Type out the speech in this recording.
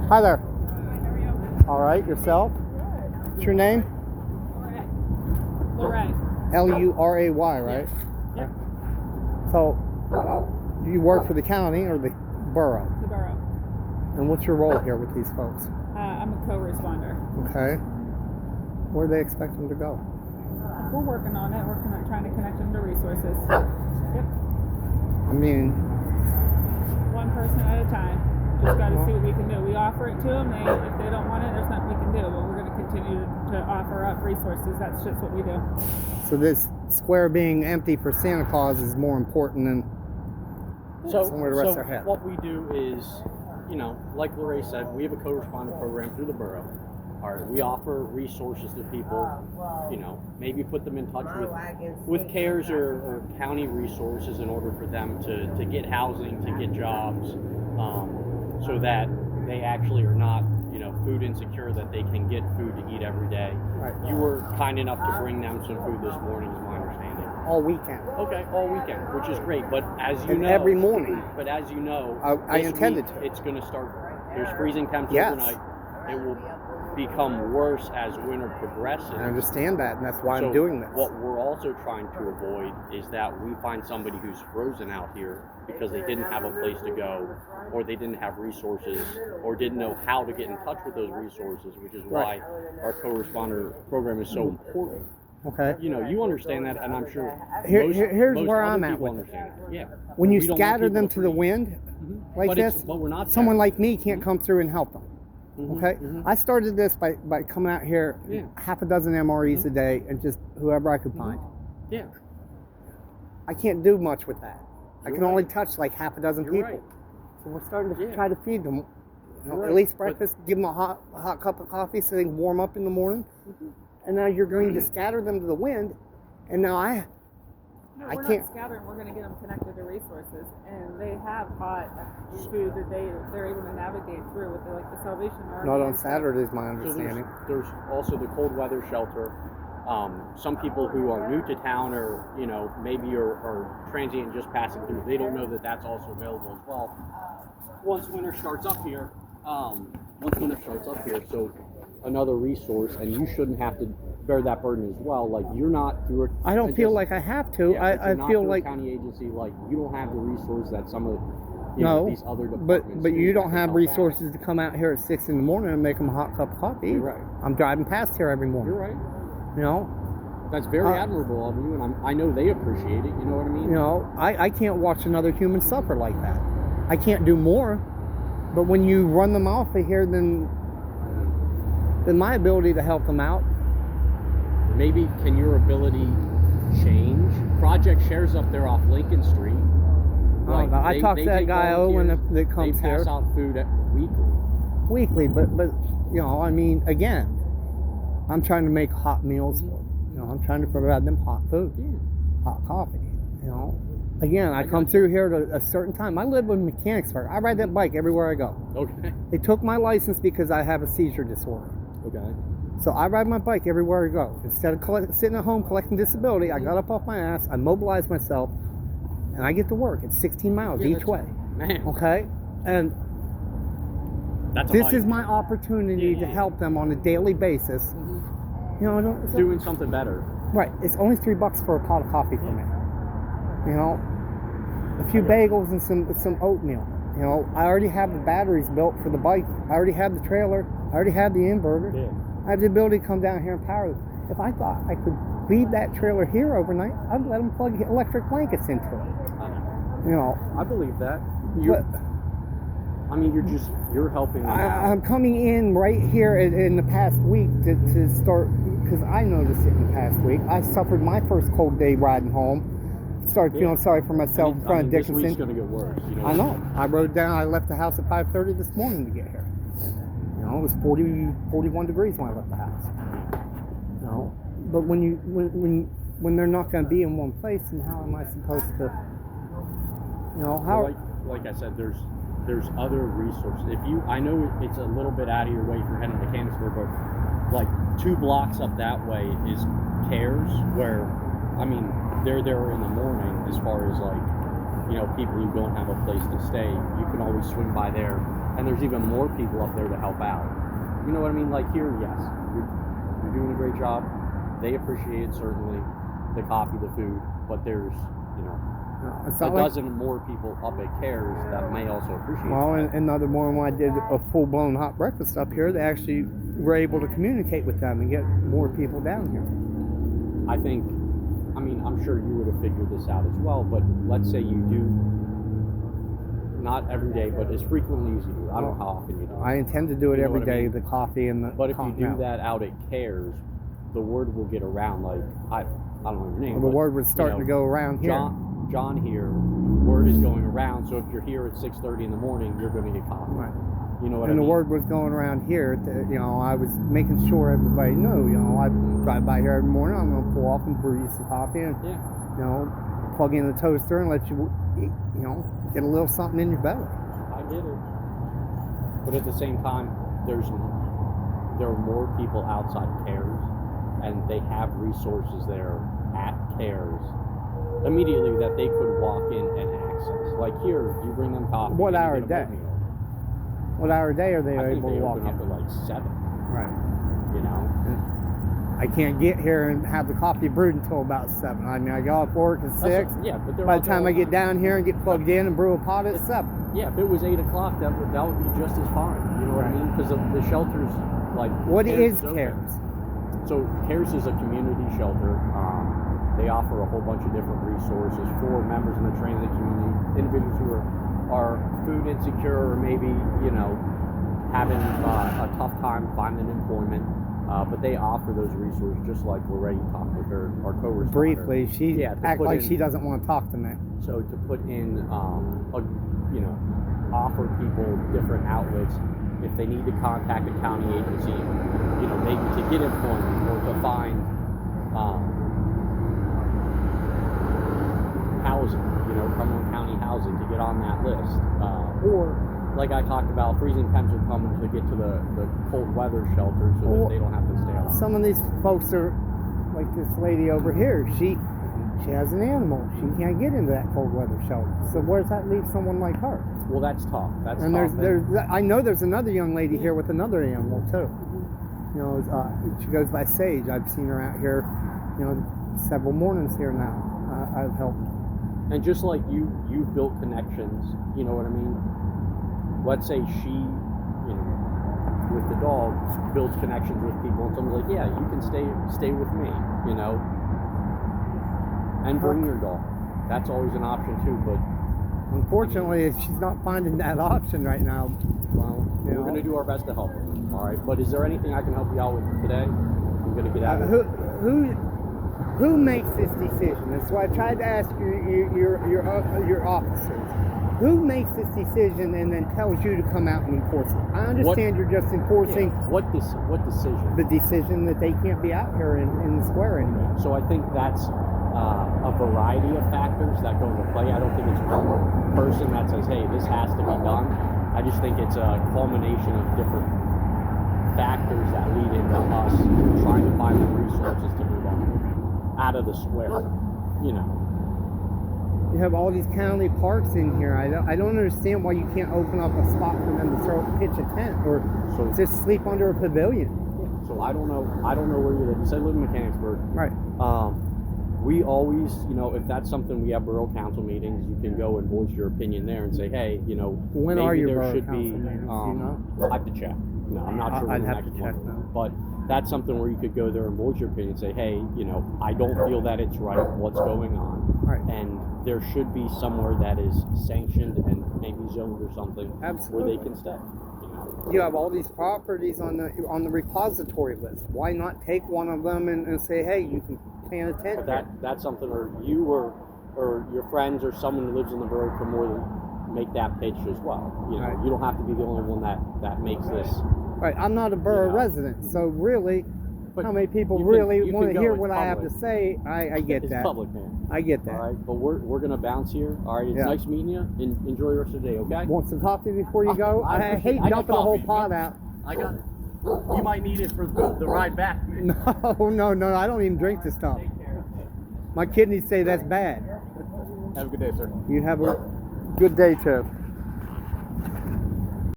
Hi there. Hi, how are you? All right, yourself? Good. What's your name? Lorraine. Luray, right? Yep. So, you work for the county or the borough? The borough. And what's your role here with these folks? I'm a co-responder. Okay. Where do they expect them to go? We're working on it. We're trying to connect them to resources. Yep. I mean, One person at a time. Just got to see what we can do. We offer it to them. If they don't want it, there's nothing we can do. But we're going to continue to offer up resources. That's just what we do. so this square being empty for Santa Claus is more important than somewhere to rest their head. What we do is, like Lorraine said, we have a co-responder program through the borough. All right, we offer resources to people, maybe put them in touch with CARES or county resources in order for them to get housing, to get jobs, so that they actually are not, food insecure, that they can get food to eat every day. Right. You were kind enough to bring them some food this morning, is my understanding. All weekend. Okay, all weekend, which is great. But as you And know, every morning. But as you know, I this intended week, to. It's going to start. There's freezing temps Yes. overnight. It will become worse as winter progresses. I understand that, and that's why So I'm doing this. What we're also trying to avoid is that we find somebody who's frozen out here because they didn't have a place to go, or they didn't have resources, or didn't know how to get in touch with those resources, which is why our co-responder program is so important. Okay. You understand that, and I'm sure Here's most where other I'm at people with it. understand it. Yeah. When you We don't want scatter people them to to the freeze. wind, like But this, we're not someone scattering. like me can't come through and help them. Okay, I started this by coming out here, Yeah. half a dozen MREs a day, and just whoever I could find. Yeah. I can't do much with that. I You're can only right. touch like half a dozen You're people. right. So we're starting to Yeah. try to feed them. You're At right. least But- breakfast, give them a hot cup of coffee so they can warm up in the morning. And now you're going to scatter them to the wind, and now I We're can't. not scattering. We're going to get them connected to resources, and they have hot food that they're able to navigate through with the Salvation Army. Not on and stuff. Saturdays, my So understanding. there's also the cold weather shelter. Some people who are new to town, or maybe are transient, just passing through, they don't know that that's also available as well. Once winter starts up here, so another resource, and you shouldn't have to bear that burden as well. Like, you're not through it. I don't feel like I have to. Yeah, but I you're not feel through like a county agency, like you don't have the resource that some of no, these other departments. but do you that don't can have help resources to come out here at 6 in the morning and make them a hot cup of coffee. You're right. I'm driving past here every out. morning. You're right. You know, That's very admirable of you, and I know they appreciate it. You know what I mean? I can't watch another human suffer like that. I can't do more, but when you run them off of here, then my ability to help them out. Maybe can your ability change? Project Shares up there off Lincoln Street. I talked to that take guy Owen volunteers, that comes they pass here out food weekly. but I mean, again, I'm trying to make hot meals for them. I'm trying to provide them hot food, hot coffee. Again, I come through here at a certain time. I live in Mechanicsburg. I ride that bike everywhere I go. Okay. They took my license because I have a seizure disorder. Okay. So I ride my bike everywhere I go. Instead of sitting at home collecting disability, I got up off my ass, I mobilized myself, and I get to work. It's 16 miles each way. Man. Okay? And That's this is my opportunity to help them on a daily basis. doing something better. Right. It's only $3 for a pot of coffee for me. A few bagels and some oatmeal. I already have the batteries built for the bike. I already have the trailer. I already have the inverter. Yeah. I have the ability to come down here and power them. If I thought I could leave that trailer here overnight, I'd let them plug electric blankets into it. I believe that. You're helping them out. I'm coming in right here in the past week to start, because I noticed it in the past week. I suffered my first cold day riding home. Started feeling sorry for myself in front of This Dickinson. week's going to get worse. I know. I rode down. I left the house at 5:30 this morning to get here. It was 41 degrees when I left the house. But when they're not going to be in one place, then how am I supposed to? How? Like I said, there's other resources. I know it's a little bit out of your way if you're heading to Mechanicsburg, but like 2 blocks up that way is CARES, where they're there in the morning as far as people who don't have a place to stay. You can always swing by there and there's even more people up there to help out. You know what I mean? Like here, yes, you're doing a great job. They appreciate certainly the coffee, the food, but there's, you know, It's a not like, dozen more people up at Cares that may also appreciate well, that. another morning when I did a full-blown hot breakfast up here, they actually were able to communicate with them and get more people down here. I think, I mean, I'm sure you would have figured this out as well, but let's say you do, not every day, but as frequently as you do. I don't know how often you do. I intend to do it You know every what I day, mean? the coffee and the But if you do continental. that out at Cares, the word will get around. Like, I don't know your name. Well, the but, word was starting you know, to go around here. John here, word is going around. So if you're here at 6:30 in the morning, you're going to get coffee. Right. You know what And I mean? the word was going around here. You know, I was making sure everybody knew. You know, I drive by here every morning. I'm gonna pull off and brew you some coffee, and Yeah. you know, plug in the toaster and let you, you know, get a little something in your belly. I get it. But at the same time, there are more people outside Cares, and they have resources there at Cares immediately that they could walk in and access. Like here, you bring them coffee. What and you hour get a a day? oatmeal. What hour a day are they I think able they to walk open in? up at like 7. Right. You know. I can't get here and have the coffee brewed until about 7. I mean, I go off work at 6. Yeah, but they're By all the time there I get down here and get plugged in and brew a pot, it's 7. Yeah, if it was 8 o'clock, that would be just as fine. You know what I Right. mean? Because the shelters, like What is open. Cares? So Cares is a community shelter. They offer a whole bunch of different resources for members in the transit community, individuals who are food insecure or maybe, you know, having a tough time finding employment. But they offer those resources just like Lorraine talked with her, our co-responder. Briefly, she Yeah, to act put like in- she doesn't want to talk to me. So to put in, you know, offer people different outlets if they need to contact a county agency, you know, maybe to get employment or to find housing, you know, Cumberland County housing to get on that list. Or, like I talked about, freezing temps are coming to get to the cold weather shelter so Well, that they don't have to stay on. Some of these folks are like this lady over here. She has an animal. She can't get into that cold weather shelter. So where does that leave someone like her? Well, that's tough. That's And tough. I know there's another young lady here with another animal too. You know, she goes by Sage. I've seen her out here, you know, several mornings here now. I've helped. And just like you've built connections, you know what I mean? Let's say she, you know, with the dog, builds connections with people, and someone's like, yeah, you can stay with me, you know, and bring your dog. That's always an option too, but Unfortunately, she's not finding that option right now. well, You we're know? going to do our best to help her, all right? But is there anything I can help you out with today? I'm going to get out of here. Who makes this decision? That's why I tried to ask your officers. Who makes this decision and then tells you to come out and enforce it? I understand you're just enforcing Yeah, what decision? the decision that they can't be out here in the square anymore. So I think that's a variety of factors that go into play. I don't think it's one person that says, hey, this has to be done. I just think it's a culmination of different factors that lead into us trying to find the resources to move on out of the square, you know. You have all these county parks in here. I don't understand why you can't open up a spot for them to pitch a tent or So- just sleep under a pavilion. So I don't know where you live. You said you live in Mechanicsburg. Right. We always, you know, if that's something we have borough council meetings, you can go and voice your opinion there and say, hey, you know, When maybe are your there borough should council be. meetings? Do you know? I have to check. No, I'm not sure. I'd when the have to next check one now. is. But that's something where you could go there and voice your opinion and say, hey, you know, I don't feel that it's right. What's going on? Right. And there should be somewhere that is sanctioned and maybe zoned or something Absolutely. where they can stay. You know. You have all these properties on the repository list. Why not take one of them and say, hey, you can plant a tent? But that's something where you or your friends or someone who lives in the borough can more than make that pitch as well. You know, Right. you don't have to be the only one that makes this. Right. I'm not a borough You know. resident, so really, But how many people you can- really you want can to go, hear it's what I have to public. say? I get It's that. public, man. I get that. All right, but we're gonna bounce here. All right, it's Yeah. nice meeting you. Enjoy the rest of the day. Okay. Want some coffee before you go? I I appreciate- hate I got dumping the whole coffee. pot out. I got it. You might need it for the ride back. No, I don't even drink this stuff. My kidneys say that's bad. Have a good day, sir. You have a good day too.